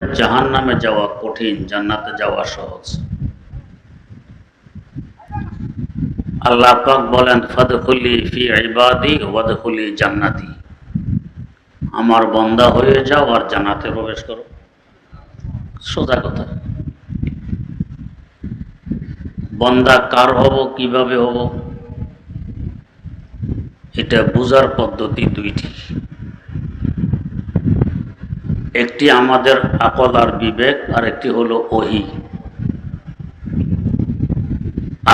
জাহান্নামে যাওয়া কঠিন, জান্নাতে যাওয়া সহজ। আল্লাহ পাক বলেন, ফাদখুলি ফি ইবাদি ওয়াদখুলি জান্নাতি। আমার বান্দা হয়ে যাও আর জান্নাতে প্রবেশ করো। সোজা কথা। বান্দা কার হব, কিভাবে হব, এটা বুঝার পদ্ধতি দুইটি। একটি আমাদের আকল আর বিবেক, আর একটি হলো ওহী।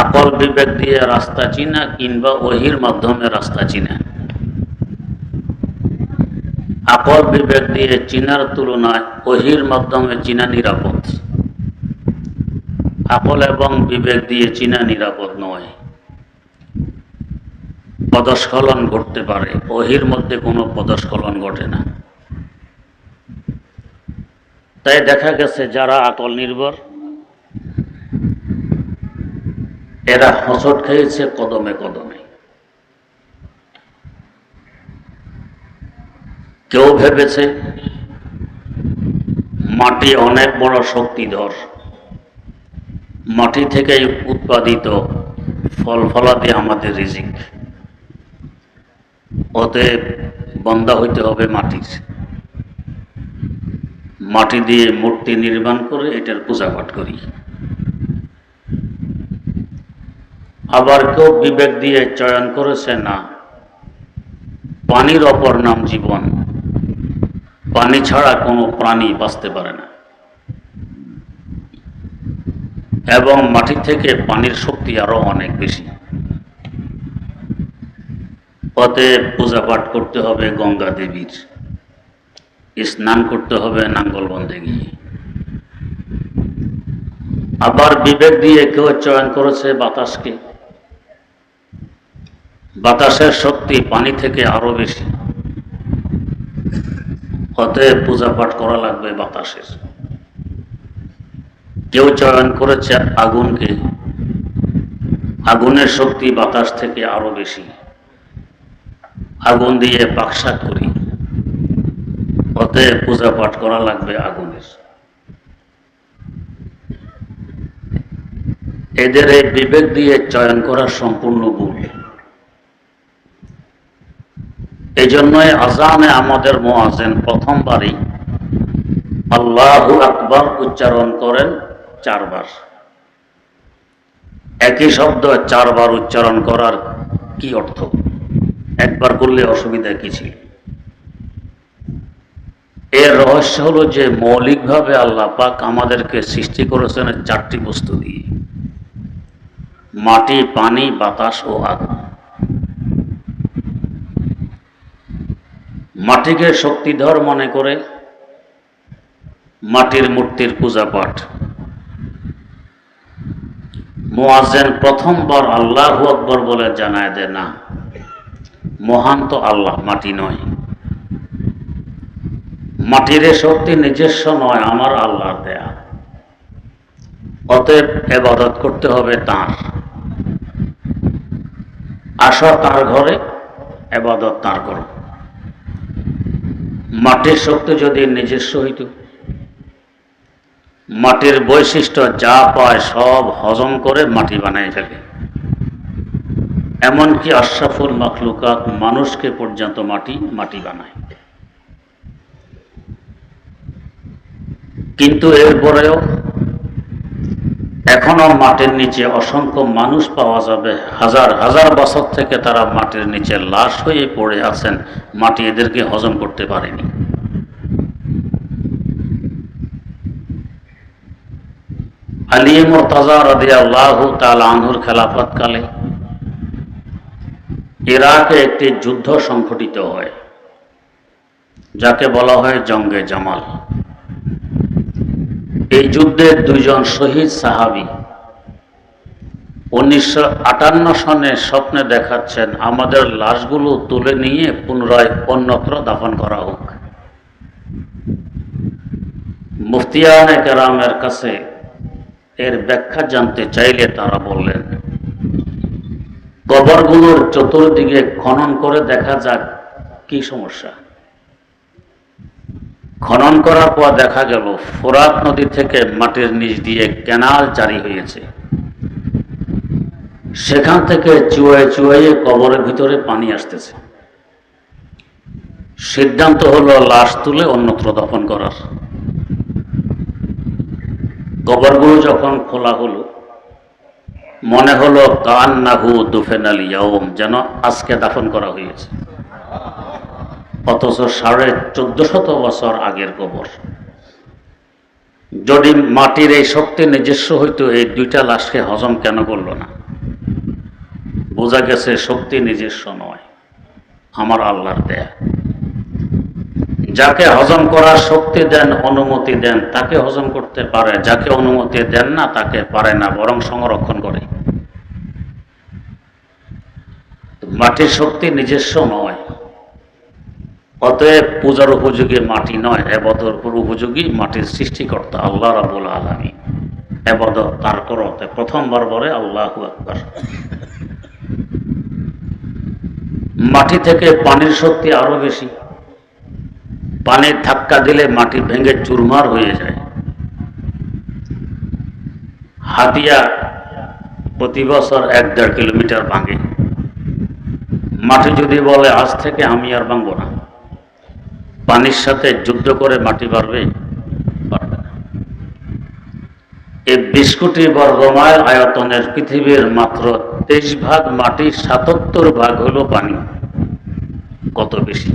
আকল বিবেক দিয়ে রাস্তা চিনা কিংবা ওহীর মাধ্যমে রাস্তা চিনা। আকল বিবেক দিয়ে চিনার তুলনায় ওহীর মাধ্যমে চিনা নিরাপদ। আকল এবং বিবেক দিয়ে চিনা নিরাপদ নয়, পদস্খলন ঘটতে পারে। ওহীর মধ্যে কোনো পদস্খলন ঘটে না। তাই দেখা গেছে যারা আকল নির্ভর, এরা হোঁচট খেয়েছে কদমে কদমে। কেউ ভেবেছে মাটি অনেক বড় শক্তিধর, মাটি থেকে উৎপাদিত ফল ফলাদি আমাদের রিজিক, অতএব বান্দা হইতে হবে মাটির। মাটি দিয়ে মূর্তি নির্মাণ করে এটার পূজা পাঠ করি। আবার কেউ বিবেক দিয়ে চয়ন করেছে, না, পানির অপর নাম জীবন, পানি ছাড়া কোনো প্রাণী বাঁচতে পারে না, এবং মাটি থেকে পানির শক্তি আরো অনেক বেশি। অতএব পূজা পাঠ করতে হবে গঙ্গা দেবীর, স্নান করতে হবে নাঙ্গলবন্ধে গিয়ে। আবার বিবেক দিয়ে কেউ চয়ন করেছে বাতাসকে, বাতাসের শক্তি পানি থেকে আরো বেশি, অতএব পূজা পাঠ করা লাগবে বাতাসের। কেউ চয়ন করেছে আগুনকে, আগুনের শক্তি বাতাস থেকে আরো বেশি, আগুন দিয়ে বাক্সা করি, অতএব পূজা পাঠ করা লাগবে আগুনের। এদের এই বিবেক দিয়ে চয়ন করা সম্পূর্ণ ভুল। এই জন্যই আযানে আমাদের মুয়াজ্জিন প্রথমবারই আল্লাহু আকবার উচ্চারণ করেন 4 বার। একই শব্দ 4 বার উচ্চারণ করার কি অর্থ? একবার করলে অসুবিধা কি ছিল? এর রহস্য হলো যে মৌলিকভাবে আল্লাহ পাক আমাদেরকে সৃষ্টি করেছেন 4টি বস্তু দিয়ে, মাটি, পানি, বাতাস ও আগুন। মাটিকে শক্তিধর মনে করে মাটির মূর্তির পূজা পাঠ। মুয়াজ্জিন প্রথমবার আল্লাহু আকবার বলে জানায় দেয়, না, মহান তো আল্লাহ, মাটি নয়। মাটির শক্তি নিজস্ব নয়, আমার আল্লাহর দেয়া। অতএব ইবাদত করতে হবে তাঁর। আসো তার ঘরে, ইবাদত তাঁর করো। মাটির শক্তি যদি নিজস্ব হইত, মাটির বৈশিষ্ট্য যা পায় সব হজম করে মাটি বানায় ফেলে। এমনকি আশরাফুল মাখলুকাত মানুষকে পর্যন্ত মাটি বানায়। কিন্তু এরপরেও এখনো মাটির নিচে অসংখ্য মানুষ পাওয়া যাবে, হাজার হাজার বছর থেকে তারা মাটির নিচে লাশ হয়ে পড়ে আছেন, মাটি এদেরকে হজম করতে পারেনি। আলী মুরতাজা রাদিয়াল্লাহু তাআলা আনহুর খেলাফতকালে ইরাকে একটি যুদ্ধ সংঘটিত হয়, যাকে বলা হয় জঙ্গে জামাল। এই যুদ্ধে 2 জন শহীদ সাহাবী 1958 সনে স্বপ্নে দেখাচ্ছেন, আমাদের লাশগুলো তুলে নিয়ে পুনরায় অন্যত্র দাফন করা হোক। মুফতিয়ানে কেরামের কাছে এর ব্যাখ্যা জানতে চাইলে তারা বললেন, কবরগুলোর চতুর্দিকে খনন করে দেখা যাক কি সমস্যা। খনন করার পর দেখা গেল ফোরাত নদী থেকে মাটির নিচ দিয়ে ক্যানাল জারি হয়েছে, সেখান থেকে চুয়ায়ে চুয়ায়ে কবরের ভিতরে পানি আসতেছে। সিদ্ধান্ত হলো লাশ তুলে অন্যত্র দাফন করার। কবরগুলো যখন খোলা হলো, মনে হলো কান্নাহু দুফেনাল ইয়াউম, যেন আজকে দাফন করা হয়েছে, অথচ 1450 বছর আগের কবর। যদি মাটির এই শক্তি নিজস্ব হইতো, এই দুইটা লাশকে হজম কেন করলো না? বোঝা গেছে শক্তি নিজস্ব নয়, আমার আল্লাহর দেয়া। যাকে হজম করার শক্তি দেন, অনুমতি দেন, তাকে হজম করতে পারে, যাকে অনুমতি দেন না তাকে পারে না, বরং সংরক্ষণ করে। মাটির শক্তি নিজস্ব নয়, অতএব পূজার উপযোগী মাটি নয়, ইবাদতের উপযোগী মাটির সৃষ্টিকর্তা আল্লাহ রাব্বুল আলামিন। ইবাদত তার করতে প্রথমবার বলে আল্লাহু আকবার। মাটি থেকে পানির শক্তি আরো বেশি। পানির ধাক্কা দিলে মাটি ভেঙে চুরমার হয়ে যায়। হাতিয়া প্রতি বছর 1-1.5 কিলোমিটার ভাঙে। মাটি যদি বলে আজ থেকে আমি আর ভাঙবো না, পানির সাথে যুদ্ধ করে মাটি পারবে? পারবে না। এই 20 কোটি বর্গমাইল আয়তনের পৃথিবীর মাত্র 23 ভাগ মাটি, 77 ভাগ হলো পানি। কত বেশি!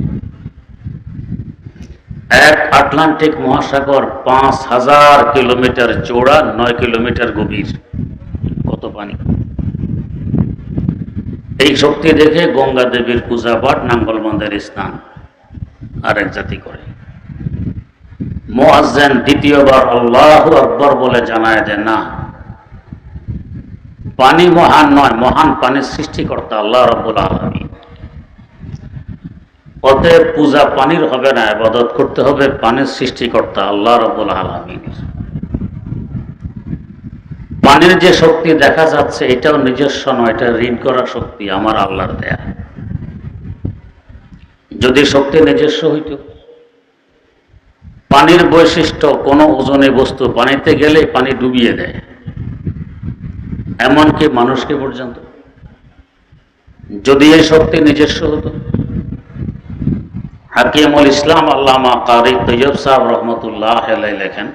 এক আটলান্টিক মহাসাগর 5000 কিলোমিটার চওড়া, 9 কিলোমিটার গভীর। কত পানি! এই শক্তি দেখে গঙ্গা দেবীর পূজা পাঠ, নাঙ্গলবন্দের স্নান আরেক জাতি করে। মুয়াজ্জিন দ্বিতীয়বার আল্লাহু আকবার বলে জানায় দেন, না, পানি মহান নয়, মহান পানির সৃষ্টিকর্তা আল্লাহ রাব্বুল আলামিন। অতএব পূজা পানির হবে না, ইবাদত করতে হবে পানির সৃষ্টিকর্তা আল্লাহ রাব্বুল আলামিন। পানির যে শক্তি দেখা যাচ্ছে, এটাও নিজস্ব নয়, এটা ঋণ করা শক্তি, আমার আল্লাহর দেয়া। যদি শক্তি নিজস্ব হইত, পানির বৈশিষ্ট্য কোনো ওজনে বস্তু পানিতে গেলে পানি ডুবিয়ে দেয়, এমনকি মানুষকে পর্যন্ত। যদি এই শক্তি নিজস্ব হতো, হাকিমুল ইসলাম আল্লামা কারি তৈয়ব সাহেব রহমতুল্লাহ আলাইহি লেখেন,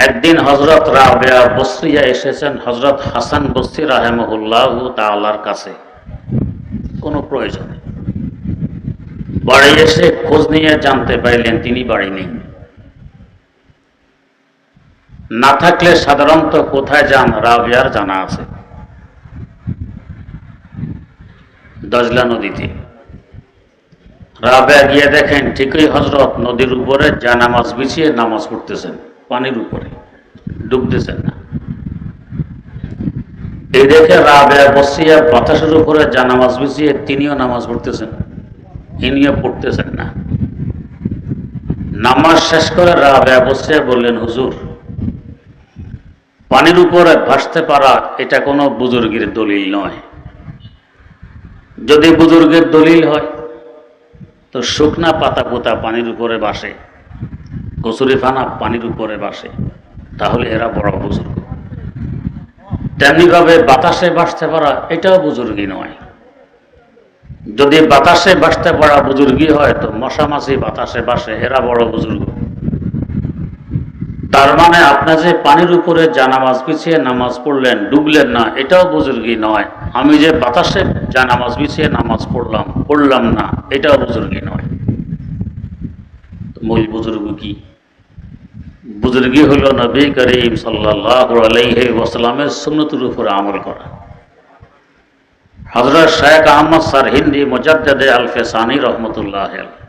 একদিন হযরত রাবেয়া বসরিয়া এসেছেন হযরত হাসান বসরি রাহিমাহুল্লাহু তাআলার কাছে কোনো প্রয়োজনে। বাড়ি এসে খোঁজ নিয়ে জানতে পাইলেন তিনি বাড়ি নেই। না থাকলে সাধারণত কোথায় যান রাবেয়ার জানা আছে, দজলা নদীতে। রাবেয়া গিয়ে দেখেন ঠিকই হযরত নদীর উপরে জানামাজ বিছিয়ে নামাজ পড়তেছেন, পানির উপরে ডুবতেছেন না। এই দেখে রাবেয়া বসরিয়া বাতাসের উপরে জানামাজ বিছিয়ে তিনিও নামাজ পড়তেছেন, ইনিও পড়তেছেন না। নামাজ শেষ করে রাবেয়া বসরিয়া বললেন, হুজুর, পানির উপরে ভাসতে পারা এটা কোনো বুজুর্গের দলিল নয়। যদি বুজুর্গের দলিল হয় তো শুকনা পাতা পোতা পানির উপরে ভাসে, কচুরি ফানা পানির উপরে ভাসে, তাহলে এরা বড় বুজুর্গ। তেমনিভাবে বাতাসে ভাসতে পারা এটাও বুজুর্গি নয়। যদি বাতাসে ভাসতে পারা বুজুর্গি হয় তো মশা মাছি বাতাসে ভাসে, এরা বড় বুজুর্গ। তার মানে আপনি যে পানির উপরে জানামাজ বিছিয়ে নামাজ পড়লেন, ডুবলেন না, এটাও বুজুর্গি নয়। আমি যে বাতাসে জানামাজ বিছিয়ে নামাজ পড়লাম না, এটাও বুজুর্গি নয়। মূল বুজুর্গ কি? বুজুর্গি হলো নবী করিম সাল্লাল্লাহু আলাইহি ওয়াসাল্লামের সুন্নতের উপর আমল করা। হযরত শেখ আহমদ সারহিন্দি মুজাদ্দিদে আল-ফিসানি রাহমাতুল্লাহ আলাইহি,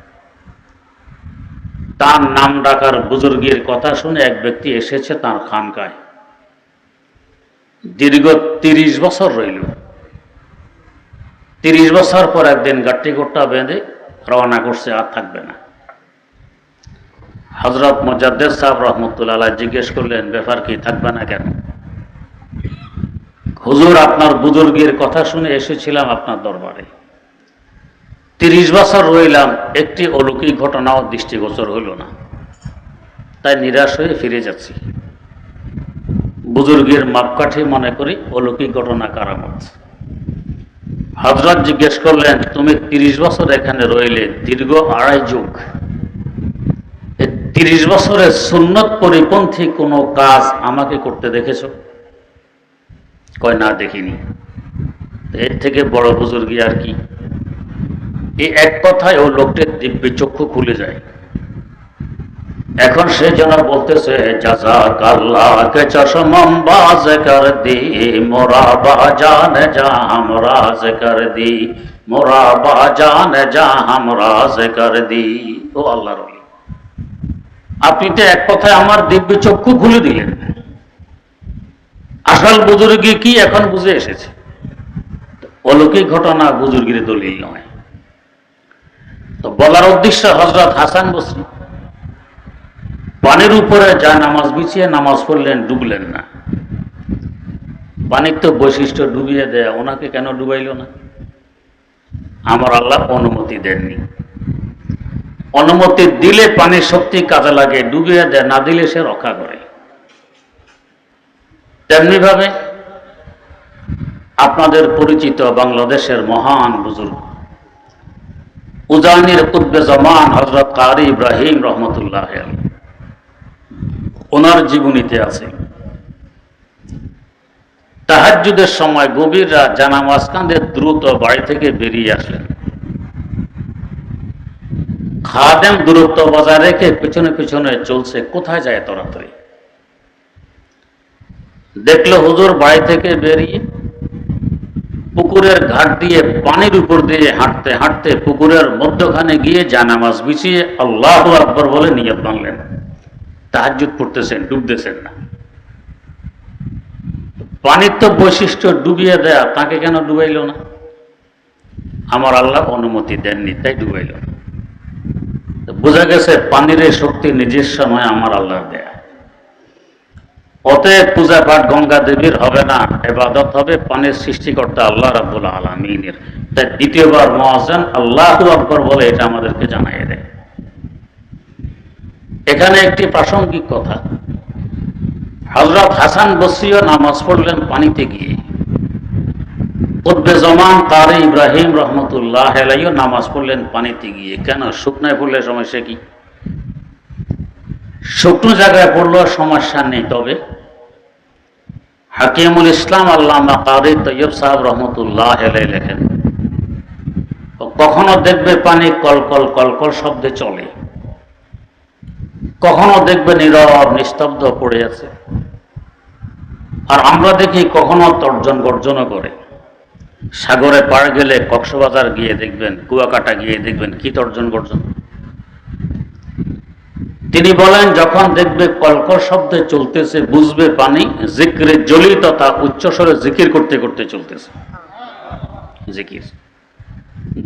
তার নাম ডাকার বুজুর্গের কথা শুনে এক ব্যক্তি এসেছে তার খানকায়। দীর্ঘ 30 বছর রইল। 30 বছর পর একদিন গাট্টি গোট্টা বেঁধে রওনা করছে, আর থাকবে না। হযরত মুজাদ্দিদ সাহেব রহমতুল্লাহ আলাইহি জিজ্ঞেস করলেন, ব্যাপার কি, থাকবে না কেন? হুজুর, আপনার বুজুর্গের কথা শুনে এসেছিলাম আপনার দরবারে। 30 বছর রইলাম, একটি অলৌকিক ঘটনাও দৃষ্টিগোচর হইল না, তাই নিরাশ হয়ে ফিরে যাচ্ছি। বুজুর্গের মাপকাঠি মনে করি অলৌকিক ঘটনা কারামত। হযরত জিজ্ঞেস করলেন, তুমি 30 বছর এখানে রইলে, দীর্ঘ 2.5 যুগ, 30 বছরের সুন্নত পরিপন্থী কোনো কাজ আমাকে করতে দেখেছো? কয়, না দেখিনি। এর থেকে বড় বুজুর্গি আর কি? এই এক কথায় ও লোকটির দিব্য চক্ষু খুলে যায়। এখন সে যেন বলতেছে, জাযাকাল্লাহকে চশমম বাজ কর দি, মোরা বাজান যা হামরাজ কর দি, মোরা বাজান যা হামরাজ কর দি। ও আল্লাহর ওলি, আপনি তো এক কথায় আমার দিব্য চক্ষু খুলে দিলেন। আসল বুজুর্গি কি এখন বুঝে এসেছে। অলৌকিক ঘটনা বুজুর্গির দলিল নয়। তো বলার উদ্দেশ্য, হযরত হাসান বসরি পানির উপরে যা নামাজ বিছিয়ে নামাজ পড়লেন, ডুবলেন না। পানির তো বৈশিষ্ট্য ডুবিয়ে দেয়া, ওনাকে কেন ডুবাইল না? আমার আল্লাহ অনুমতি দেননি। অনুমতি দিলে পানির শক্তি কাজে লাগে, ডুবিয়ে দেয়, না দিলে সে রক্ষা করে। তেমনি ভাবে আপনাদের পরিচিত বাংলাদেশের মহান বুজুর্গ উজানির কুতবে জামান হযরত কারি ইব্রাহিম রহমতুল্লাহ আলাইহি, ওনার জীবনীতে আছে, তাহাজ্জুদের সময় গভীর রাত জানামাজ কাঁধে দ্রুত বাড়ি থেকে বেরিয়ে আসলেন। খাদেম দূরত্ব বজায় রেখে পেছনে পেছনে চলছে, কোথায় যায় তাড়াতাড়ি। দেখলো হুজুর বাড়ি থেকে বেরিয়ে পুকুরের ঘাট দিয়ে পানির উপর দিয়ে হাঁটতে হাঁটতে পুকুরের মধ্যখানে গিয়ে জানামাজ বিছিয়ে আল্লাহু আকবার বলে নিয়ত বাঁধলেন। তাহাজ্জুদ পড়তেছেন, ডুবতেছেন না। পানির তো বৈশিষ্ট্য ডুবিয়ে দেয়া, তাকে কেন ডুবাইল না? আমার আল্লাহ অনুমতি দেননি, তাই ডুবাইল না। বোঝা গেছে পানির এই শক্তি নিজস্ব নয়, আমার আল্লাহ দেয়া। অতএব পূজা পাঠ গঙ্গা দেবীর হবে না, ইবাদত হবে পানির সৃষ্টিকর্তা আল্লাহ রাব্বুল আলামিনের। তাই দ্বিতীয়বার মুয়াজ্জিন আল্লাহু আকবার বলে এটা আমাদেরকে জানাইয়ে দেয়। এখানে একটি প্রাসঙ্গিক কথা, হযরত হাসান বসরিও নামাজ পড়লেন পানিতে গিয়ে। কুতবে জামান কারি ইব্রাহিম রহমতুল্লাহ আলাইহি নামাজ পড়লেন পানিতে গিয়ে। কেন? শুকনায় পড়লে সমস্যা কি? শুকনো জায়গায় পড়লেও সমস্যা নেই। তবে হাকিমুল ইসলাম আল্লামা কারি তৈয়ব সাহেব রহমতুল্লাহ আলাইহি লেখেন, কখনো দেখবে পানি কলকল কলকল শব্দে চলে, কখনো দেখবে নীরব নিস্তব্ধ পড়ে আছে। আর আমরা দেখি কখনো তর্জন গর্জনও করে। সাগরে পার গেলে, কক্সবাজার গিয়ে দেখবেন, কুয়াকাটা গিয়ে দেখবেন কি তর্জন গর্জন। তিনি বলেন, যখন দেখবে কলকল শব্দে চলতেছে, বুঝবে পানি জিক্রে জলি তথা উচ্চস্বরে জিকির করতে করতে চলতেছে। জিকির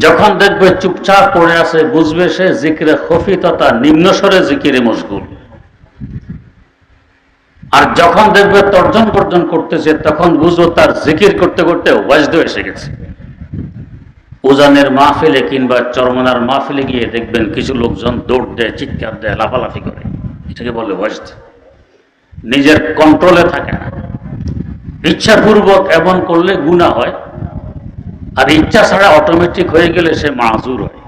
যখন দেখবে চুপচাপ পড়ে আছে, বুঝবে সে জিক্রে খফি তথা নিম্নস্বরে জিকিরে মশগুল। আর যখন দেখবে তর্জন গর্জন করতেছে, তখন বুঝবো তার জিকির করতে করতে ওয়াজদ এসে গেছে। উজানের মাহফিলে কিংবা চরমনার মাহফিলে গিয়ে দেখবেন কিছু লোকজন দৌড় দেয়, চিৎকার দেয়, লাফালাফি করে। এটাকে বলে ওয়াজদ। নিজের কন্ট্রোলে থাকে না। ইচ্ছাপূর্বক এমন করলে গুনাহ হয়, আর ইচ্ছা ছাড়া অটোমেটিক হয়ে গেলে সে মাযুর হয়।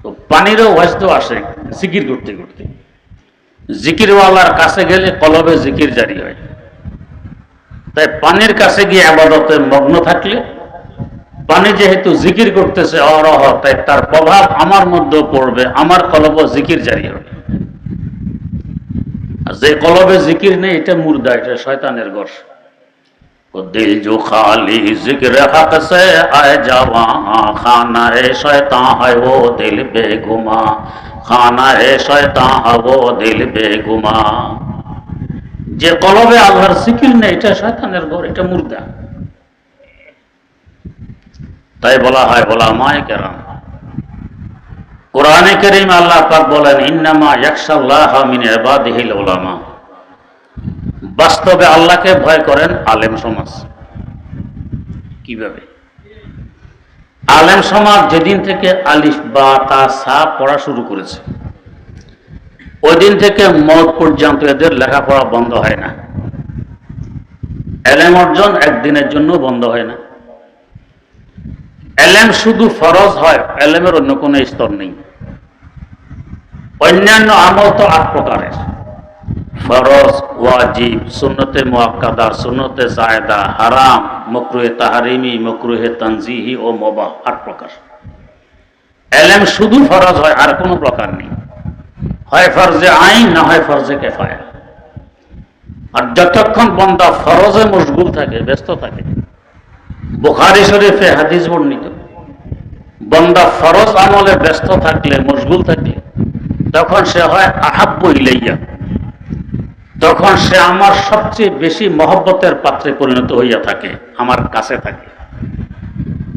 তো পানিরও ওয়াজদ আসে জিকির করতে করতে। জিকিরওয়ালার কাছে গেলে কলবে জিকির জারি হয়। তাই পানির কাছে গিয়ে ইবাদতে মগ্ন থাকলে, পানি যেহেতু জিকির করতেছে অহরহ, তাই তার প্রভাব আমার মধ্যেও পড়বে, আমার কলবে জিকির জারি হবে। আর যে কলবে জিকির নেই, এটা মুর্দা, এটা শয়তানের ঘর। দিল जो खाली जिक्र हक से आए जावा, खाना है शैतान है वो दिल बेगुमा, खाना है शैतान है वो दिल बेगुमा। যে কলবে আল্লাহর জিকির নেই, এটা শয়তানের ঘর, এটা মুর্দা। তাই বলা হয় উলামায়ে কেরাম, কোরআনে কারীম আল্লাহ পাক বলেন, ইন্নামা ইয়াখশাল্লাহা মিন ইবাদিহিল উলামা। বাস্তবে আল্লাহকে ভয় করেন আলেম সমাজ। কিভাবে? আলেম সমাজ যেদিন থেকে আলিফ বা তা সা পড়া শুরু করেছে ওই দিন থেকে মওত পর্যন্ত এদের লেখাপড়া বন্ধ হয় না। এলেম অর্জন একদিনের জন্য বন্ধ হয় না। এলেম শুধু ফরজ হয়, এলেমের অন্য কোনো স্তর নেই। অন্যান্য আমল তো 8 প্রকারের: ফরজ, ওয়াজিব, সুন্নতে মুআক্কাদা, সুন্নতে জায়েদা, হারাম, মাকরুহে তাহরিমি, মাকরুহে তানজিহি ও মুবাহ, 8 প্রকার। এলেম শুধু ফরজ হয়, আর কোনো প্রকার নেই। হয় ফরজে আইন, না হয় ফরজে কিফায়া। আর যতক্ষণ বান্দা ফরজে মশগুল থাকে, ব্যস্ত থাকে, বুখারী শরীফে হাদিস বর্ণিত, বান্দা ফরজ আমলে ব্যস্ত থাকলে, মশগুল থাকলে, তখন সে হয় আহাব্বু ইলাইয়া, তখন সে আমার সবচেয়ে বেশি মহব্বতের পাত্রে পরিণত হইয়া থাকে, আমার কাছে থাকে।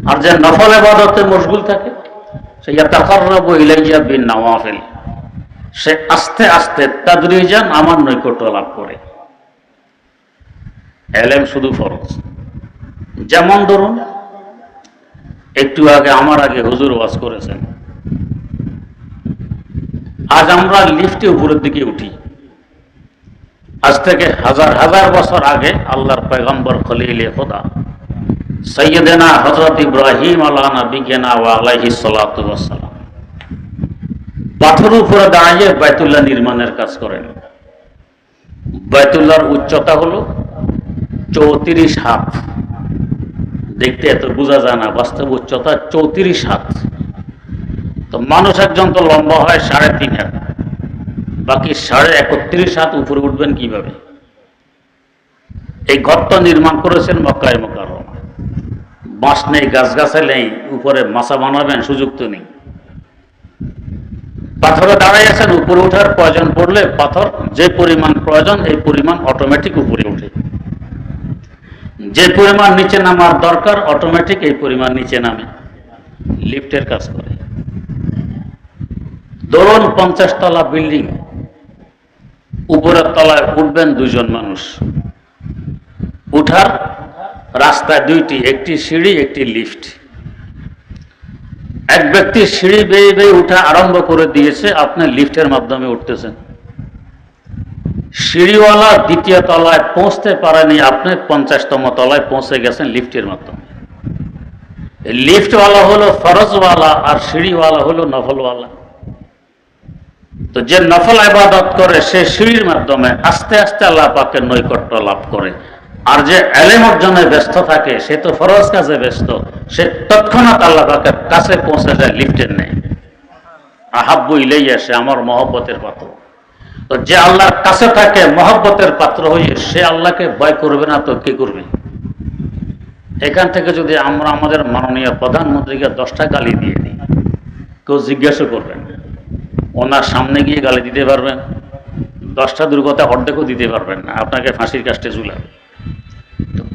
আর যে নফল ইবাদতে মশগুল থাকে, সে ইয়াতাকাররাবু ইলাইয়া বিন নওয়াফিল, সে আস্তে আস্তে তাদরিজান আমার নৈকট্য লাভ করে। এলেম শুধু ফরজ। যেমন ধরুন, একটু আগে আমার আগে হুজুর ওয়াজ করেছেন, আজ আমরা লিফটে উপরের দিকে উঠি। আজ থেকে হাজার হাজার বছর আগে আল্লাহর পয়গম্বর খলিলে খোদা সৈয়দনা হযরত ইব্রাহিম আলা নবিয়িনা ওয়া আলাইহিস সালাতু ওয়াস সালাম পাথরের উপরে দাঁড়িয়ে বাইতুল্লাহ নির্মাণের কাজ করেন। বাইতুল্লাহর উচ্চতা হলো 34 হাত। দেখতে এত বোঝা যায় না, বাস্তব উচ্চতা 34 হাত। তো মানুষ একজন তো লম্বা হয় 3.5 হাত, বাকি 31.5 হাত উপরে উঠবেন কিভাবে? এই ঘরটা নির্মাণ করেছেন মক্কায় মুকাররমা। বাঁশ নেই, গাছগাছালি নেই, উপরে মাচা বানাবেন সুযোগ তো নেই। পাথরে দাঁড়াই আছেন, উপরে ওঠার প্রয়োজন পড়লে পাথর যে পরিমাণ প্রয়োজন এই পরিমাণ অটোমেটিক উপরে ওঠে, যে পরিমাণ নিচে নামার দরকার অটোমেটিক এই পরিমাণ নিচে নামে। লিফটের কাজ করে। ধরুন 50 তলা বিল্ডিং, উপরের তলায় উঠবেন 2 জন মানুষ। উঠার রাস্তা 2টি, একটি সিঁড়ি, একটি লিফট। এক ব্যক্তি সিঁড়ি বেয়ে বেয়ে উঠা আরম্ভ করে দিয়েছে, আপনি লিফটের মাধ্যমে উঠতেছেন। সিঁড়িওয়ালা 2য় তলায় পৌঁছতে পারেনি, আপনি 50তম তলায় পৌঁছে গেছেন লিফটের মাধ্যমে। লিফটওয়ালা হলো ফরজওয়ালা, আর সিঁড়িওয়ালা হলো নফলওয়ালা। তো যে নফল ইবাদত করে সে সিঁড়ির মাধ্যমে আস্তে আস্তে আল্লাহ পাকের নৈকট্য লাভ করে। আর যে ইলম অর্জনে ব্যস্ত থাকে সে তো ফরজ কাজে ব্যস্ত, সে তৎক্ষণাৎ আল্লাহ পাকের কাছে পৌঁছে যায় লিফটের নেই। আহাব্বু ইলাইয়া, সে আমার মহব্বতের পাত্র। তো যে আল্লাহর কাছে থাকে মহব্বতের পাত্র হয়ে, সে আল্লাহকে ভয় করবে না তো কি করবে? এখান থেকে যদি আমরা আমাদের মাননীয় প্রধানমন্ত্রীকে 10টা গালি দিয়ে দিই, কেউ জিজ্ঞাসা করবেন, ওনার সামনে গিয়ে গালি দিতে পারবেন? 10টা দুর্গতা অর্ধেকও দিতে পারবেন না, আপনাকে ফাঁসির কাস্টে ঝুলাবে।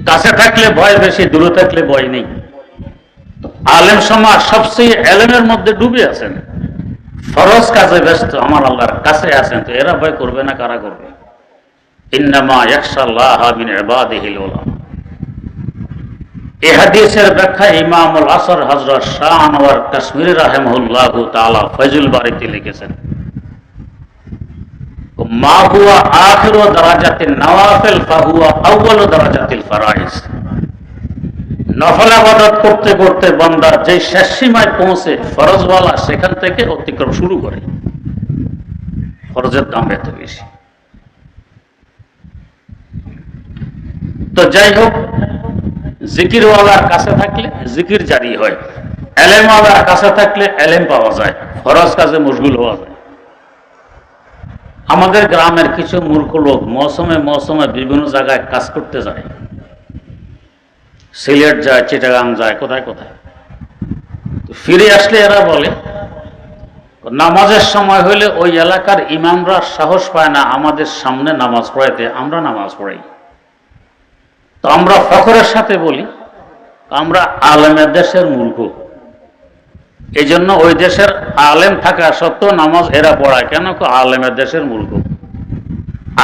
কাছে থাকলে ভয় বেশি, দূরে থাকলে ভয় নেই। আলেম সমাজ সবচেয়ে এলেমের মধ্যে ডুবে আছেন, ফরজ কাজে ব্যস্ত, আমার আল্লাহর কাছে আছেন, তো এরা ভয় করবে না? কারা করবে? ইন্নামা ইয়াখশাল্লাহা মিন ইবাদিহিল উলামা। এই হাদিসের ব্যাখ্যা ইমামুল আসর হযরত শাহ আনোয়ার কাশ্মীরি রাহিমাহুল্লাহু তাআলা ফয়জুল বারীতে লিখেছেন, মা হুয়া আখিরু দারাজাতিন নওয়াফিল ফাহুয়া আউয়ালু দারাজাতিল ফারাইজ। নফল ইবাদত করতে করতে বান্দা যে শেষ সীমায় পৌঁছে, ফরজওয়ালা সেখান থেকে অতিক্রম শুরু করে। ফরজের দাম এত বেশি। তো যাই হোক, জিকিরওয়ালার কাছে থাকলে জিকির জারি হয়, এলেমওয়ালার কাছে থাকলে এলেম পাওয়া যায়, ফরজ কাজে মশগুল হওয়া যায়। আমাদের গ্রামের কিছু মূর্খ লোক মৌসুমে মৌসুমে বিভিন্ন জায়গায় কাজ করতে যায়, সিলেট যায়, চিটাগাং যায়, কোথায় কোথায়। ফিরে আসলে এরা বলে, নামাজের সময় হলে ওই এলাকার ইমামরা সাহস পায় না আমাদের সামনে নামাজ পড়াইতে, আমরা নামাজ পড়াই। তো আমরা ফখরের সাথে বলি, আমরা আলেমের দেশের মূর্খ, এই জন্য ওই দেশের আলেম থাকা সত্ত্বেও নামাজ এরা পড়ায় কেন? আলেমের দেশের মূর্খ।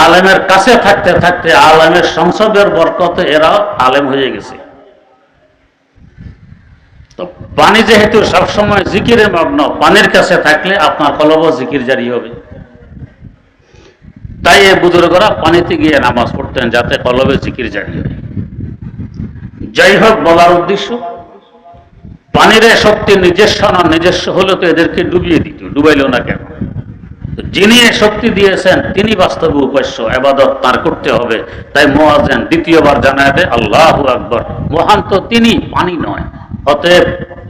আলেমের কাছে থাকতে থাকতে আলেমের সংসদের বরকতে এরা আলেম হয়ে গেছে। তো পানি যেহেতু সবসময় জিকিরে মগ্ন, পানির কাছে থাকলে আপনার কলবও জিকির জারি হবে। তাই এই বুজুর্গরা পানিতে গিয়ে নামাজ পড়তেন যাতে কলবে জিকির জারি হয়। যাই হোক, বলার উদ্দেশ্য, পানির শক্তি নিজস্ব না, নিজস্ব হলে তো এদেরকে ডুবিয়ে দিত, ডুবাইল না কেন? যিনি শক্তি দিয়েছেন তিনি বাস্তবে উপাস্য, ইবাদত তার করতে হবে। তাই মুয়াজ্জিন দ্বিতীয়বার জানায় দেয় আল্লাহু আকবার, মহান তো তিনি, পানি নয়। অতএব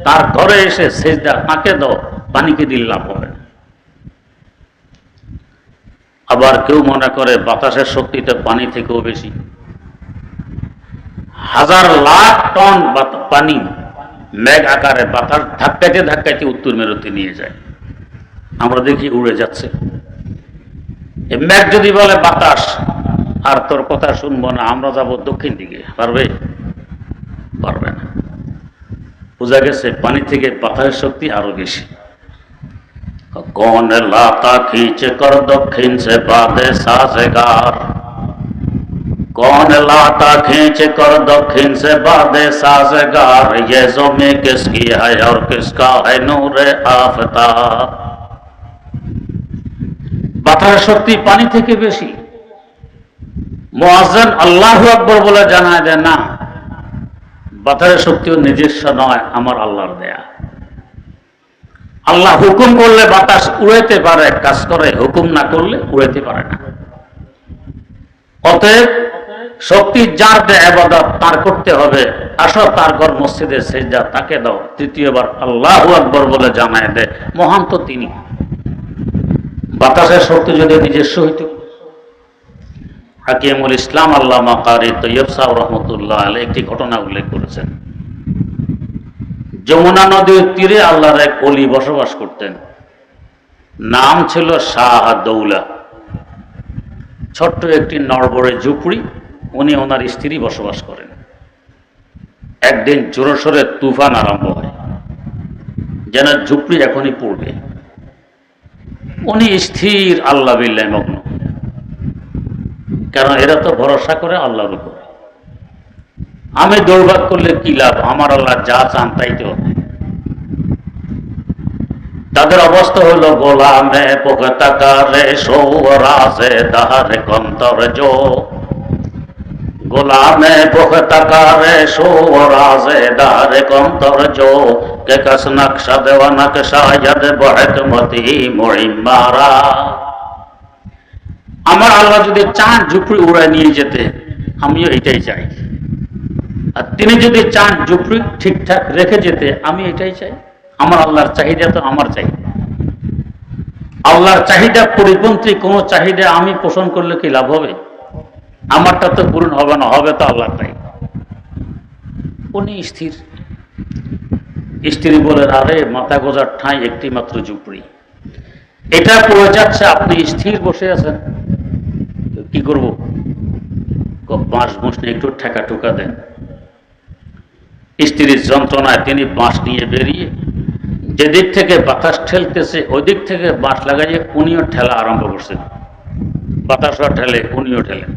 তার ঘরে এসে সেজদা তাকে দাও, পানিকে দিলে লাভ হবে না। আবার কেউ মনে করে বাতাসের শক্তিটা পানি থেকেও বেশি। হাজার লাখ টন পানি মেঘ আকারে বাতাস ধাক্কাইতে ধাক্কাইতে উত্তর মেরুতে নিয়ে যায়, আমরা দেখি উড়ে যাচ্ছে। মেঘ যদি বলে বাতাস আর তোর কথা শুনবো না, আমরা যাব দক্ষিণ দিকে, পারবে? পারবে না। বোঝা গেছে পানি থেকে বাতাসের শক্তি আরো বেশি। कौन लाता खींच कर दक्षिण से बादे साजेगार, कौन लाता खींच कर दक्षिण से बादे साजेगार, ये जो में किसकी है और किसका है नूरे आफताब। বাতাসের শক্তি পানি থেকে বেশি। মুয়াজ্জিন আল্লাহু আকবার বলে জানায় দেয় না, বাতাসের শক্তিও নিজস্ব নয়, আমার আল্লাহর দেয়া। আল্লাহ হুকুম করলে বাতাস উড়াইতে পারে, কাজ করে, হুকুম না করলে উড়াইতে পারে না। অতএব শক্তি যার দেয়, ইবাদত তার করতে হবে। আসো তার ঘর মসজিদে সেজদা তাকে দাও। তৃতীয়বার আল্লাহু আকবার বলে জানায় দেয় মহান তো তিনি। বাতাসের শক্তি যদি নিজস্ব হইত, হাকিমুল ইসলাম আল্লামা কারি তৈয়ব সাহেব রহমতুল্লাহ আলাইহি একটি ঘটনা উল্লেখ করেছেন। যমুনা নদীর তীরে আল্লাহর এক ওলি বসবাস করতেন, নাম ছিল শাহ দৌলা। ছোট্ট একটি নড়বড়ে ঝুপড়ি, উনি ওনার স্ত্রী বসবাস করেন। একদিন জোরসোরে তুফান আরম্ভ হয়, যেন ঝুপড়ি এখনই পড়বে। উনি স্থির আল্লাহ বিল্লাহ মগ্ন, কারণ এরা তো ভরসা করে আল্লাহর উপর। আমি দৌড়ভাগ করলে কি লাভ, আমার আল্লাহ যা চান তাই তো। তাদের অবস্থা হলো গোলামে পোকতাকারে সৌরাজে দাহারে কন্তর জো, গোলামে পোকতাকারে সৌরাজে দাহারে কন্তর জো, কে কস নকশা দেওয়া নকশা ইয়াদ বহত মতি মুইমারা। আমার আল্লাহ যদি চান ঝুপড়ি উড়ায় নিয়ে যেতে, আমিও এটাই চাই। আর তিনি যদি চান ঝুপড়ি ঠিকঠাক রেখে যেতে, আমি এটাই চাই। আমার আল্লাহর চাহিদা তো আমার চাহিদা। আল্লাহর চাহিদা পরিপন্থী কোনো চাহিদা আমি পোষণ করলে কি লাভ হবে? আমারটা তো পূরণ হবে না, হবে তো আল্লাহটাই। উনি স্থির। স্ত্রী বলেন, আরে মাথা গোজার ঠাঁই একটি মাত্র ঝুপড়ি, এটা পড়ে যাচ্ছে, আপনি স্থির বসে আছেন, কি করবো? বাঁশ বুঁশ নিয়ে একটু ঠেকা টুকা দেন। স্ত্রীর যন্ত্রণায় তিনি বাঁশ নিয়ে বেরিয়ে যেদিক থেকে বাতাস ঠেলতেছে ওই দিক থেকে বাঁশ লাগাইয়ে উনিও ঠেলা আরম্ভ করছেন। বাতাসও ঠেলে, উনিও ঠেলেন।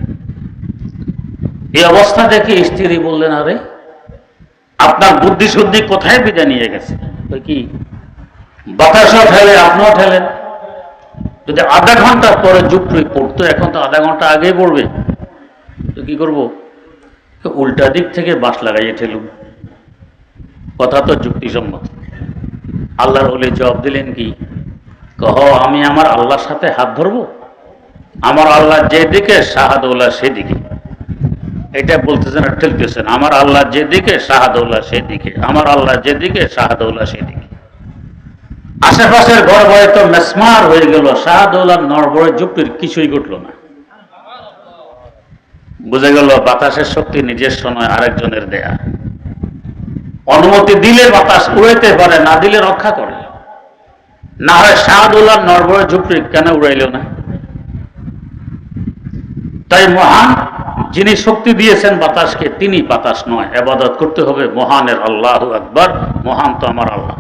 এই অবস্থা দেখে স্ত্রী বললেন, আরে আপনার বুদ্ধি শুদ্ধি কোথায় বিদায় নিয়ে গেছে? ওই কি বাতাসও ঠেলে, আপনিও ঠেলেন। যদি আধা ঘন্টা পরে ঝুপড়ি পড়তো, এখন তো আধা ঘন্টা আগেই পড়বে, তো কি করবো? উল্টা দিক থেকে বাঁশ লাগাইয়ে ঠেলুন। কথা তো যুক্তিসম্মত। আল্লাহর ওলি জবাব দিলেন কি, কহ আমি আমার আল্লাহর সাথে হাত ধরবো? আমার আল্লাহ যেদিকে শাহাদৌল্লাহ সেদিকে। এটা বলতেছেন আর ঠেলতেছেন, আমার আল্লাহ যেদিকে শাহাদৌল্লাহ সেদিকে, আমার আল্লাহ যেদিকে শাহাদৌল্লাহ সেদিকে। আশেপাশের ঘর ভয়ে তো মেসমার হয়ে গেল, শাহাদৌল্লাহ নড়বড়ে ঝুপড়ির কিছুই ঘটল না। বুঝে গেল বাতাসের শক্তি নিজস্ব নয়, আরেকজনের দেয়া। অনুমতি দিলে বাতাস উড়াইতে পারে, না দিলে রক্ষা করে। না হয় শাহাদুল্লাহ নড়বড়ে ঝুপড়ি কেন উড়াইল না? তাই মহান যিনি শক্তি দিয়েছেন বাতাসকে, তিনি বাতাস নয়। ইবাদত করতে হবে মহানের, আল্লাহু আকবার, মহান তো আমার আল্লাহ।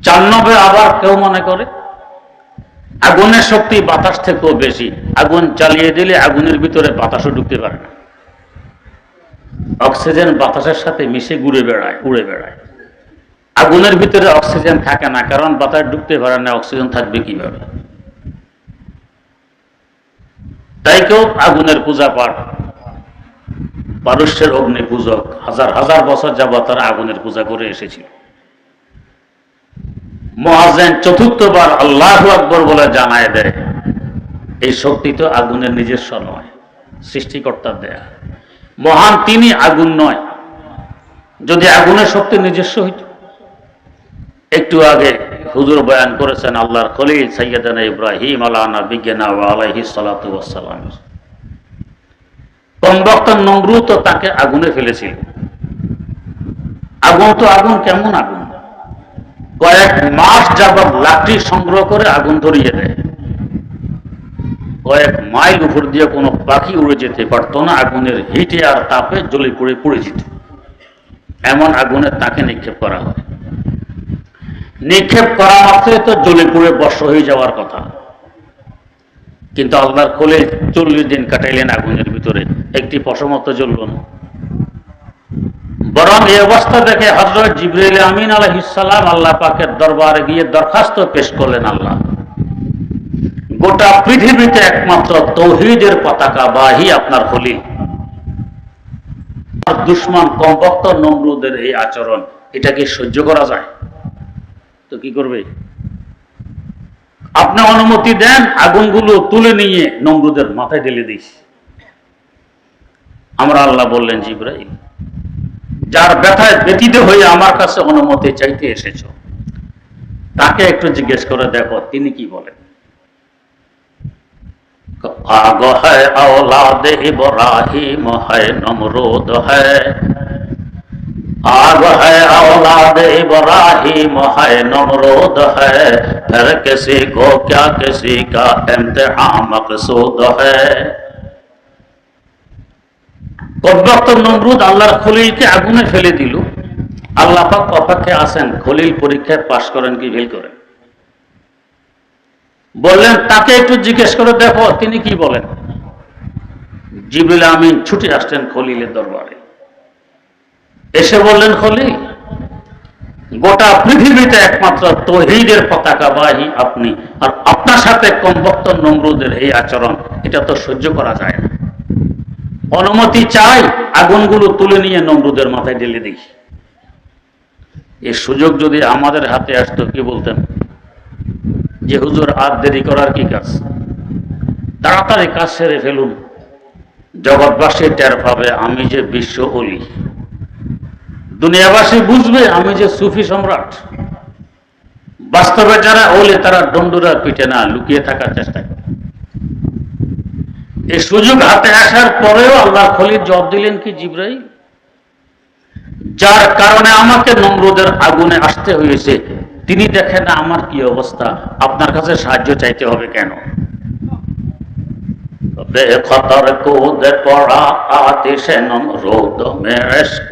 4 নম্বরে আবার কেউ মনে করে আগুনের শক্তি বাতাস থেকেও বেশি। আগুন জ্বালিয়ে দিলে আগুনের ভিতরে বাতাসও ঢুকতে পারে না। অক্সিজেন বাতাসের সাথে মিশে ঘুরে বেড়ায়, উড়ে বেড়ায়। আগুনের ভিতরে অক্সিজেন থাকে না, কারণ বাতাস ঢুকতে পারে না, অক্সিজেন থাকবে কিভাবে? তাই কেউ আগুনের পূজা পাঠ, পারস্যের অগ্নি পূজক হাজার হাজার বছর যাবৎ তারা আগুনের পূজা করে এসেছিল। মুয়াজ্জিন চতুর্থবার আল্লাহু আকবার বলে জানায় দেয়, এই শক্তি তো আগুনের নিজস্ব নয়, সৃষ্টিকর্তার দেয়া। মহান তিনি, আগুন নয়। যদি আগুনের শক্তি নিজস্ব হইত, একটু আগে হুজুর বয়ান করেছেন আল্লাহর খলিল সাইয়্যিদানা ইব্রাহিম আলা নবিয়্যিনা ওয়া আলাইহিস সালাতু ওয়াস সালাম, কমবক্ত নমরুদ তো তাকে আগুনে ফেলেছিল। আগুন তো আগুন, কেমন আগুন? কয়েক মাস যাবৎ লাকড়ি সংগ্রহ করে আগুন ধরিয়ে দেয়। কয়েক মাইল উপর দিয়ে কোনো পাখি উড়ে যেতে পারত না, আগুনের হিটে আর তাপে জ্বলে পড়ে যেত। এমন আগুনে তাকে নিক্ষেপ করা হয়। নিক্ষেপ করা মাত্রই তো জ্বলে পুড়ে বর্ষ হয়ে যাওয়ার কথা, কিন্তু আল্লাহর খলিল 40 দিন কাটাইলেন আগুনের ভিতরে, একটি পশমত জ্বলল না। বরং এই অবস্থা দেখে হযরত জিবরাইল আমিন আলাইহিস সালাম আল্লাহ পাকের দরবারে গিয়ে দরখাস্ত পেশ করলেন, আল্লাহ, গোটা পৃথিবীতে একমাত্র তৌহিদের পতাকা বাহী আপনার খলিল, দুশমন কমবক্ত নমরুদের এই আচরণ, এটা কি সহ্য করা যায়? তো কি করবে? আপনি অনুমতি দেন, আগুনগুলো তুলে নিয়ে নমরুদের মাথায় ঢেলে দিস। আমরা আল্লাহ বললেন, জিবরাইল, যার ব্যথায় ব্যথিত হয়ে আমার কাছে অনুমতি চাইতে এসেছ, তাকে একটু জিজ্ঞেস করে দেখো তিনি কি বলেন। आग है औलाद इब्राहिम है नमरूद है, आग है औलाद इब्राहिम है नमरूद है, फिर किसी को क्या किसी का इम्तिहान मकसूद है। কমবক্ত নমরুদ আল্লাহর খলিলকে আগুনে ফেলে দিল। আল্লাহ পাক অপেক্ষায় আছেন খলিল পরীক্ষায় পাশ করেন কি ফেল করেন। বললেন তাকে একটু জিজ্ঞেস করে দেখো তিনি কি বলেন। জিবরিল আমিন ছুটে আসলেন খলিলের দরবারে, এসে বললেন, খলিল, গোটা পৃথিবীতে একমাত্র তৌহিদের পতাকাবাহী আপনি, আর আপনার সাথে কমবক্ত নমরুদের এই আচরণ, এটা তো সহ্য করা যায় না। অনুমতি চাই, আগুনগুলো তুলে নিয়ে নমরুদের মাথায় ঢেলে দিই। এই সুযোগ যদি আমাদের হাতে আসতো, কি বলতেন? যে হুজুর, আর দেরি করার কি কাজ, তাড়াতাড়ি কাজ সেরে ফেলুন, জগৎবাসী টের পাবে আমি যে বিশ্ব অলি, দুনিয়াবাসী বুঝবে আমি যে সুফি সম্রাট। বাস্তবে যারা ওলে তারা ডন্ডুরা পিঠে না, লুকিয়ে থাকার চেষ্টা করে। এই সুযোগ হাতে আসার পরেও আল্লাহ খলিল জবাব দিলেন কি, জিবরাইল, যার কারণে আমাকে নমরুদের আগুনে আসতে হয়েছে তিনি দেখেন আমার কি অবস্থা, আপনার কাছে সাহায্য চাইতে হবে কেন? বেখতর কূদ পড়া আতিশে নমরুদ में इश्क,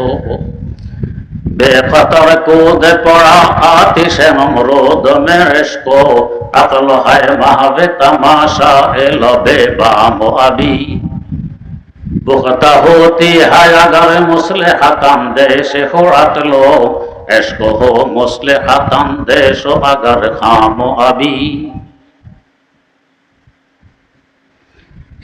बेखतर कूद पड़ा आतिश नमरूद में इश्क, अक्ल है महव तमाशा लबे बाम अभी, पुख्ता होती है अगर मुस्लिहतन देश उड़त लो, इश्क हो मुस्लिहतन देश अगर खाम अभी।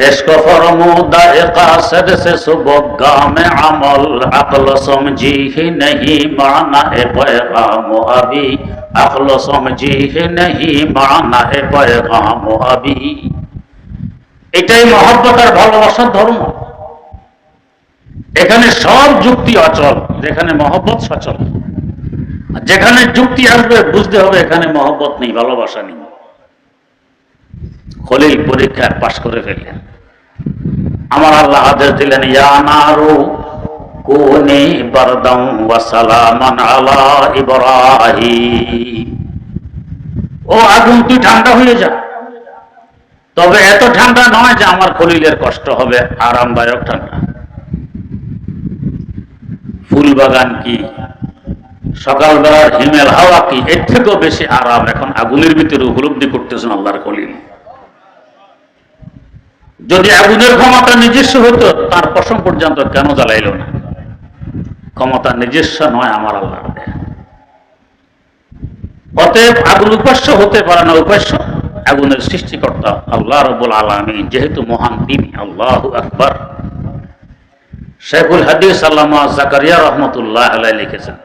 इश्क फरमूदा कासद से सुबगा में अमल, अक्ल समझी ही नहीं माना है पैगाम अभी, अक्ल समझी ही नहीं माना है पैगाम अभी। এটাই মহব্বত আর ভালোবাসার ধর্ম। এখানে সব যুক্তি অচল, যেখানে মহব্বত সচল। যেখানে যুক্তি আসবে বুঝতে হবে এখানে মহব্বত নেই, ভালোবাসা নেই। খলিল পরীক্ষায় পাশ করে ফেললেন। আমার আল্লাহ আদেশ দিলেন, ইয়া নারু কুনি বারদাম ওয়া সালামান আলা ইব্রাহিম, ও আগুন তুই ঠান্ডা হয়ে যা, তবে এত ঠান্ডা নয় যে আমার খলিলের কষ্ট হবে, আরামদায়ক ঠান্ডা। ফুল বাগান কি, সকালবেলার হিমেল হাওয়া কি, এর থেকেও বেশি আরাম এখন আগুনের ভিতরে উপলব্ধি করতেছেন আল্লাহর খলিল। যদি আগুনের ক্ষমতা নিজস্ব হতো তার পশম পর্যন্ত কেন জ্বালাইল না? ক্ষমতা নিজস্ব নয়, আমার আল্লাহর দেয়া। অতএব আগুন উপাস্য হতে পারে না, উপাস্য আগুনের সৃষ্টিকর্তা আল্লাহ রাব্বুল আলামিন, যেহেতু মহান তিনি। আল্লাহু আকবার। শেখুল হাদিস আল্লামা জাকারিয়া রহমতুল্লাহ আলাইহি লিখেছেন,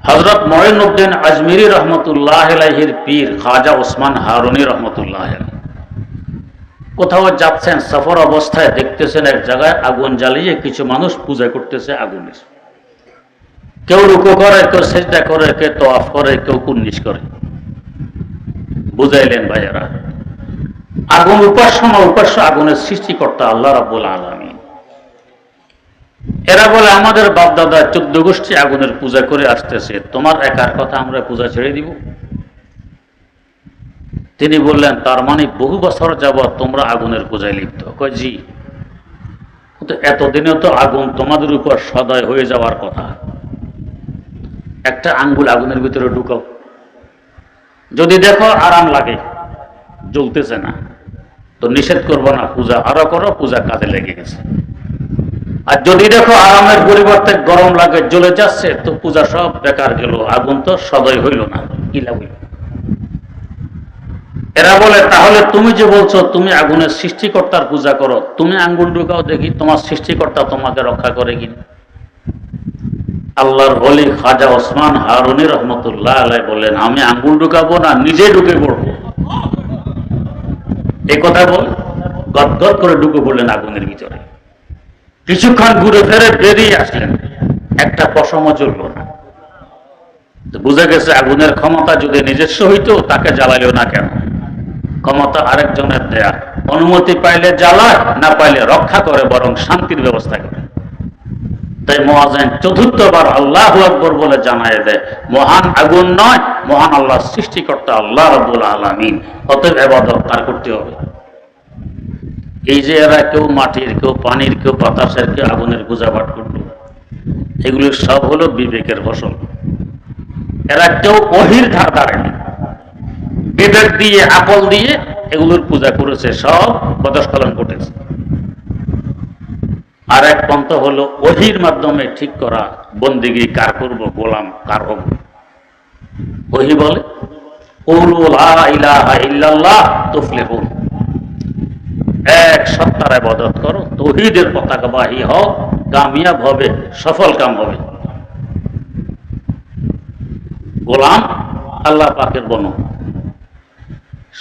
হযরত মুঈনুদ্দিন আজমিরি রহমতুল্লাহ আলাইহির পীর খাজা ওসমান হারুনি রহমতুল্লাহ আলাইহি কোথাও যাচ্ছেন, সফর অবস্থায় দেখতেছেন এক জায়গায় আগুন জ্বালিয়ে কিছু মানুষ পূজা করতেছে আগুনের। কেউ রুকু করে, কেউ সিজদা করে, কেউ তওয়াফ করে, কেউ কুর্নিশ করে। বুঝাইলেন ভাইয়ারা, আগুন উপাস্য না, উপাস্য আগুনের সৃষ্টিকর্তা আল্লাহ রাব্বুল আলামিন। এরা বলে আমাদের বাপদাদা 14 গোষ্ঠী আগুনের পূজা করে আসতেছে, তোমার একার কথা আমরা পূজা ছেড়ে দিব? তিনি বললেন, তার মানে বহু বছর যাবৎ তোমরা আগুনের পূজায় লিপ্ত? কয় জি। এতদিনে তো আগুন তোমাদের উপর সদয় হয়ে যাওয়ার কথা। একটা আঙ্গুল আগুনের ভিতরে ঢুকাও, যদি দেখো আরাম লাগে, জ্বলতেছে না, তো নিষেধ করবো না, পূজা আরো করো, পূজা কাজে লেগে গেছে। আর যদি দেখো আরামের পরিবর্তে গরম লাগে, জ্বলে যাচ্ছে, তো পূজা সব বেকার গেল, আগুন তো সদয় হইল না, কি লাভ হইল? এরা বলে, তাহলে তুমি যে বলছো তুমি আগুনের সৃষ্টিকর্তার পূজা করো, তুমি আঙ্গুল ঢুকাও দেখি তোমার সৃষ্টিকর্তা তোমাকে রক্ষা করে কিনা। আল্লাহর ওলি খাজা ওসমান হারুনি রহমতুল্লাহ আলাইহি বলেন, আমি আঙ্গুল ঢুকাবো না, নিজে ঢুকে পড়বো। এই কথা বলে গদগদ করে ঢুকে পড়লেন আগুনের ভিতরে। কিছুক্ষণ ঘুরে ফেরে বেরিয়ে আসলেন, একটা পশমও জ্বলল না। বুঝে গেছে আগুনের ক্ষমতা যদি নিজস্ব হইতো তাকে জ্বালাইও না কেন, ক্ষমতা আরেকজনের দেয়া। অনুমতি পাইলে জ্বালায়, না পাইলে রক্ষা করে, বরং শান্তির ব্যবস্থা করে। তাই মুয়াজ্জিন চতুর্থবার আল্লাহু আকবার বলে জানায় দেয়, মহান আগুন নয়, মহান আল্লাহর সৃষ্টিকর্তা আল্লাহ রাব্বুল আলামিন। অতএব ইবাদত তার করতে হবে। এই যে এরা কেউ মাটির, কেউ পানির, কেউ বাতাসের, কেউ আগুনের পূজা পাঠ করল, এগুলো সব হলো বিবেকের ফসল। এরা কেউ ওহীর ধার ধারেনি, বিবেক দিয়ে, আকল দিয়ে এগুলোর পূজা করেছে, সব বদস্খলন ঘটেছে। আর এক পন্থা হলো ওহীর মাধ্যমে ঠিক করা, বন্দিগি কার করবো, গোলাম কার হব। ওহী বলে কুলু লা ইলাহা ইল্লাল্লাহ তুফলিহুন, এক সত্তার ইবাদত করো, তাওহীদের পতাকাবাহী হও, কামিয়াব হবে, সফল কাম হবে। গোলাম আল্লাহ পাকের বনো,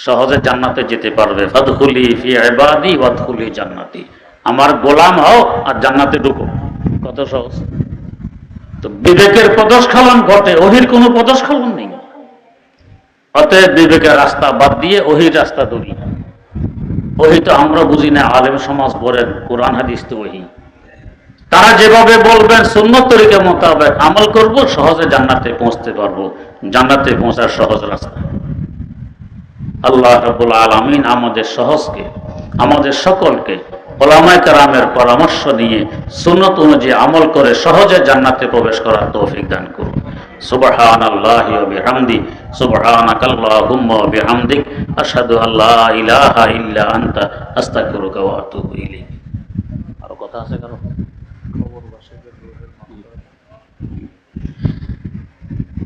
সহজে জান্নাতে যেতে পারবে। ফাদখুলি ফি ইবাদি ওয়াদখুলি জান্নাতি, আমার গোলাম হও আর জান্নাতে ঢুকো, কত সহজ। তো বিবেকের পদস্খলন ঘটে, ওহীর কোনো পদস্খলন নেই। অতএব বিবেকের রাস্তা বাদ দিয়ে ওহীর রাস্তা ধরি। ওহী তো আমরা বুঝি না, আলেম সমাজ বলেন, কোরআন হাদিস তো ওহী। তারা যেভাবে বলবেন সুন্নত তরিকা মোতাবেক আমল করব, সহজে জান্নাতে পৌঁছতে পারবো। জান্নাতে পৌঁছার সহজ রাস্তা। আল্লাহ রাব্বুল আলামিন আমাদের সহজকে, আমাদের সকলকে উলামায়ে কেরামের পরামর্শ নিয়ে সুন্নত অনুযায়ী আমল করে সহজে জান্নাতে প্রবেশ করার তৌফিক দান করুন। সুবহানাল্লাহি ওয়া বিহামদি, সুবহানাকাল্লাহুম্মা ওয়া বিহামদিক, আশহাদু আল্লা ইলাহা ইল্লা আনতা, আস্তাগফিরুকা ওয়া আতুবু ইলাইক। আর কথা আছে কারো?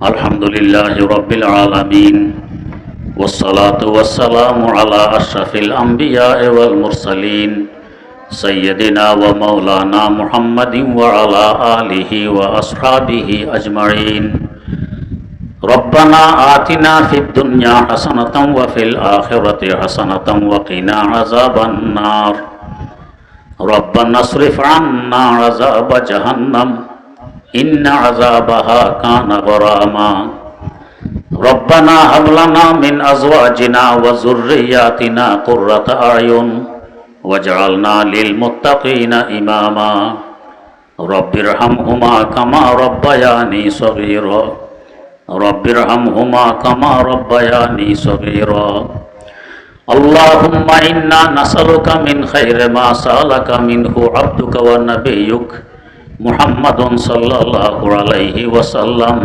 আলহামদুলিল্লাহি রাব্বিল আলামিন, ওয়াসসালাতু ওয়াসসালামু আলা আশরাফিল আমবিয়া ওয়াল মুরসালিন, সাইয়্যিদিনা ওয়া মাওলানা মুহাম্মাদিন ওয়া আলা আলিহি ওয়া আসহাবিহি আজমাইন। রব্বানা আতিনা ফিদ দুনিয়া হাসানাতাও ওয়া ফিল আখিরাতি হাসানাতাও ওয়া কিনা আযাবান নার। রব্বানা ইসরিফ আন্না আযাবা জাহান্নাম, ইন্না আযাবাহা কানা গরামা। রব্বানা হাব লানা মিন আজওয়াজিনা ওয়া যুররিয়াতিনা কুররাতা আয়ুন ওয়াজআলনা লিল মুত্তাকিনা ইমামা। রব্বিরহামহুমা কামা রব্বায়ানি সগীরা, রব্বিরহামহুমা কামা রব্বায়ানি সগীরা। আল্লাহুম্মা ইন্না নাসআলুকা মিন খাইরি মা সাআলাকা মিনহু আবদুকা ওয়া নাবিয়্যুক মুহাম্মাদুন সাল্লাল্লাহু আলাইহি ওয়াসাল্লাম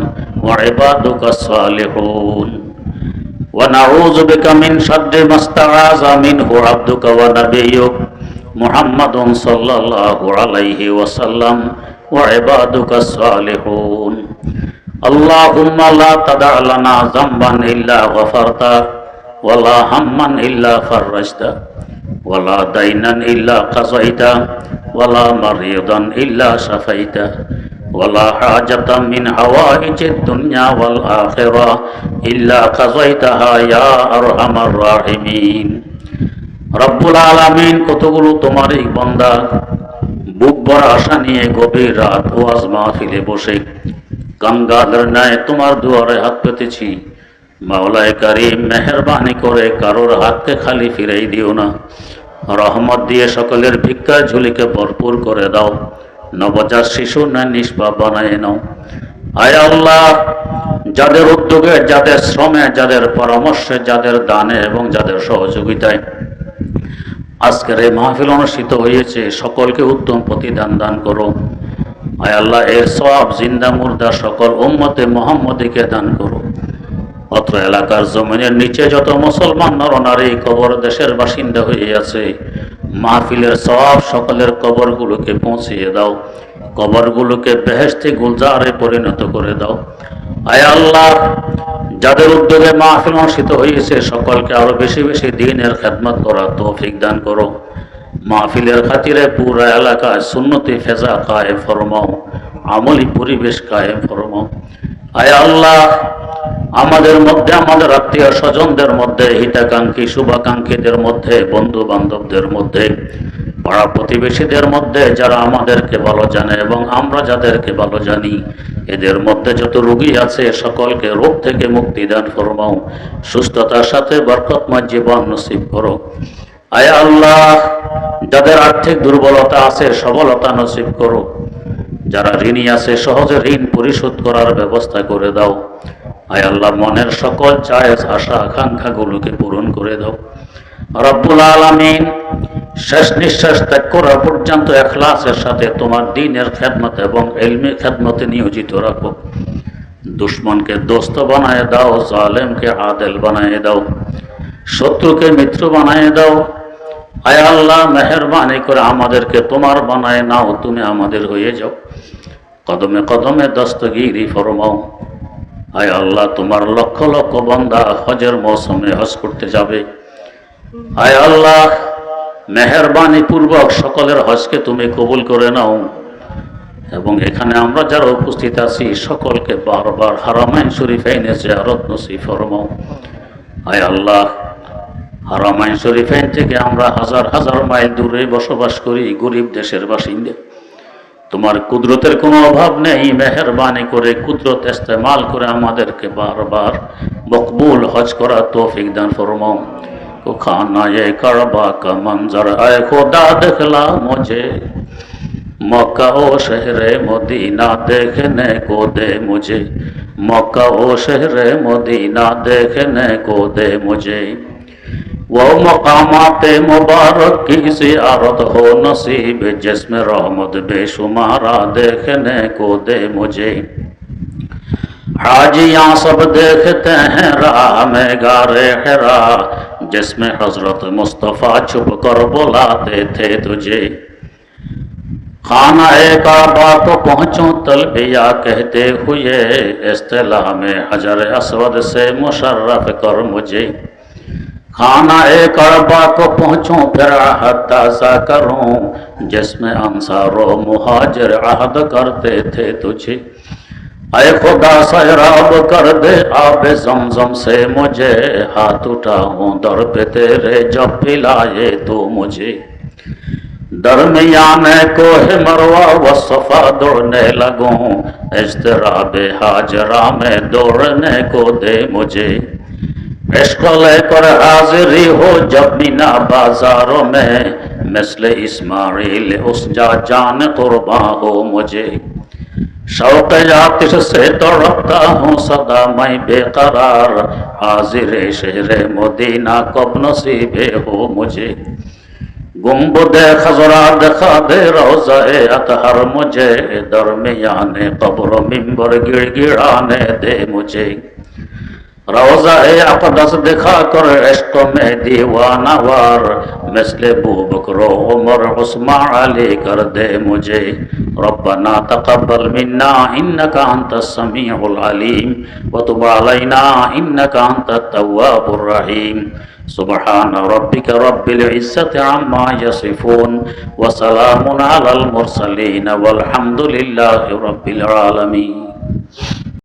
ওয়া ইবাদুকাস সালিহুন, ওয়া নাউযু বিকা মিন শাররি মাস্তাআযা মিনহু আবদুকা ওয়া নাবিয়্যুক মুহাম্মাদুন সাল্লাল্লাহু আলাইহি ওয়াসাল্লাম وعبادك الصالحون اللهم لا تدع لنا ذنبا إلا غفرته ولا هما إلا فرجته ولا دينا إلا قضيته ولا مريضا إلا شفيته ولا حاجة من حوائج الدنيا والآخرة إلا قضيتها يا أرحم الراحمين রব্বুল আলামিন, কতগুলো তোমারই বান্দা বুক ভরা আশা নিয়ে গভীর রাত ওয়াজ মাহফিলে বসে কাঙ্গালের ন্যায় তোমার দুয়ারে হাত পেতেছি। মাওলায়ে কারীম, মেহেরবানি করে কারোর হাতকে খালি ফিরাই দিও না। রহমত দিয়ে সকলের ভিক্ষার ঝুলিকে ভরপুর করে দাও। নবজাত শিশু না নিষ্পাপ বানায় নাও। আয় আল্লাহ, যাদের উদ্যোগে, যাদের শ্রমে, যাদের পরামর্শে, যাদের দানে এবং যাদের সহযোগিতায় আজকের এই মাহফিল অনুষ্ঠিত হয়েছে, সকলকে উত্তম প্রতিদান দান করো। আয় আল্লাহ, এর সওয়াব জিন্দা মুর্দা সকল উম্মতে মুহাম্মদীকে দান করো। অত্র এলাকার জমিনের নিচে যত মুসলমান নরনারী কবর দেশের বাসিন্দা হয়ে আছে, মাহফিলের সওয়াব সকলের কবরগুলোকে পৌঁছিয়ে দাও। কবরগুলোকে বেহেশতে গুলজারে পরিণত করে দাও। আয় আল্লাহ, যাদের উদ্যোগে মাহফিল অনুষ্ঠিত হয়েছে, সকলকে আরো বেশি বেশি দ্বীনের খেদমত করার তৌফিক দান করো। মাহফিলের খাতিরে পুরা এলাকায় সুন্নতি ফেজা কায়েম ফরমাও, আমলি পরিবেশ কায়েম ফরমাও। আয় আল্লাহ, আমাদের মধ্যে, আমাদের আত্মীয় স্বজনদের মধ্যে, হিতাকাঙ্ক্ষী শুভাকাঙ্ক্ষীদের মধ্যে, বন্ধু বান্ধবদের মধ্যে, পাড়া প্রতিবেশীদের মধ্যে যারা আমাদেরকে ভালো জানে এবং আমরা যাদেরকে ভালো জানি, এদের মধ্যে যত রোগী আছে সকলকে রোগ থেকে মুক্তি দান ফরমাও। সুস্থতার সাথে বরকতময় জীবন নসিব করো। আয় আল্লাহ, যাদের আর্থিক দুর্বলতা আছে সবলতা নসিব করো। যারা ঋণী আছে সহজে ঋণ পরিশোধ করার ব্যবস্থা করে দাও। আয় আল্লাহ, মনের সকল জায়েজ আশা আকাঙ্ক্ষাগুলোকে পূরণ করে দাও। রব্বুল আলামিন, শেষ নিঃশ্বাস ত্যাগ করা পর্যন্ত ইখলাসের সাথে তোমার দ্বীনের খেদমত এবং ইলমি খেদমতে নিয়োজিত রাখো। দুশ্মনকে দোস্ত বানায় দাও, জালেমকে আদেল বানায় দাও, শত্রুকে মিত্র বানায় দাও। আয় আল্লাহ, মেহেরবানি করে আমাদেরকে তোমার বানায় নাও, তুমি আমাদের হয়ে যাও। কদমে কদমে দস্তগিরি ফরমাও। আয় আল্লাহ, তোমার লক্ষ লক্ষ বান্দা হজের মৌসুমে হজ করতে যাবে। আয় আল্লাহ, মেহেরবানি পূর্বক সকলের হজকে তুমি কবুল করে নাও এবং এখানে আমরা যারা উপস্থিত আছি সকলকে বারবার হারামাইন শরীফাইনে জিয়ারত নসিব ফরমাও। আয় আল্লাহ, হারামাইন শরীফাইন থেকে আমরা হাজার হাজার মাইল দূরে বসবাস করি, গরিব দেশের বাসিন্দা। তোমার কুদরতের কোনো অভাব নেই, মেহেরবানি করে কুদরত ইস্তেমাল করে আমাদেরকে বারবার মকবুল হজ করা তৌফিক দান ফরমাও। खाना ये करबा का मंजर आए खुदा दिखला मुझे, मक्का ओ शहरे मदीना देखने को दे मुझे, मक्का ओ शहरे मदीना देखने को दे मुझे। वो मकामाते मुबारक की ज़ियारत हो नसीब, जिसमें रहमत बेशुमारा देखने को दे मुझे। हाजियाँ सब देखते हैं राह में गारे हिरा, जिसमें हजरत मुस्तफ़ा छुप कर बुलाते थे तुझे। खाना काबा को पहुँचूं तलबिया कहते हुए, इस्तिलाह में हजर असवद से मुशर्रफ कर मुझे। खाना काबा को पहुँचूं फिर आहद ताज़ा करूं, जिसमें अंसारो मुहाजिर आहद करते थे तुझे। ऐ खुदा सैराब कर दे आब ज़मज़म से मुझे, हाथ उठाऊं दर पे तेरे जब पिलाए तो मुझे। दरमियान कोहे मरवा व सफ़ा दौड़ने लगूं, इज़्तिराब हाजरा में दौड़ने को दे मुझे। इश्क लेकर हाजिरी हो जब मीना बाजारों में, मिस्ले इस्माइल उस जान कुर्बां हो मुझे। शौक़ आतिश से तड़पता हूँ सदा मैं बेकरार, हाजिर शहर मदीना कब नसीबे हो मुझे। गुंबदे खजरा दिखा दे रोज़े अतहर मुझे, दरमियाने कब्र मिंबर गिड़गिड़ाने दे मुझे। रोजा अक़दस दिखा कर इश्क़ में दीवानावार मिस्ले बू बकरो उमर उस्मान अली कर दे मुझे रब्बना तक़ब्बल मिन्ना इन्नका अंतस समीउल अलीम व तुब अलैना इन्नका अंतत तव्वाबुर रहीम सुब्हान रब्बिका रब्बिल इज्जति अम्मा यसिफून व सलामुन अलल मुरसलीन वल्हम्दुलिल्लाहि रब्बिल आलमीन।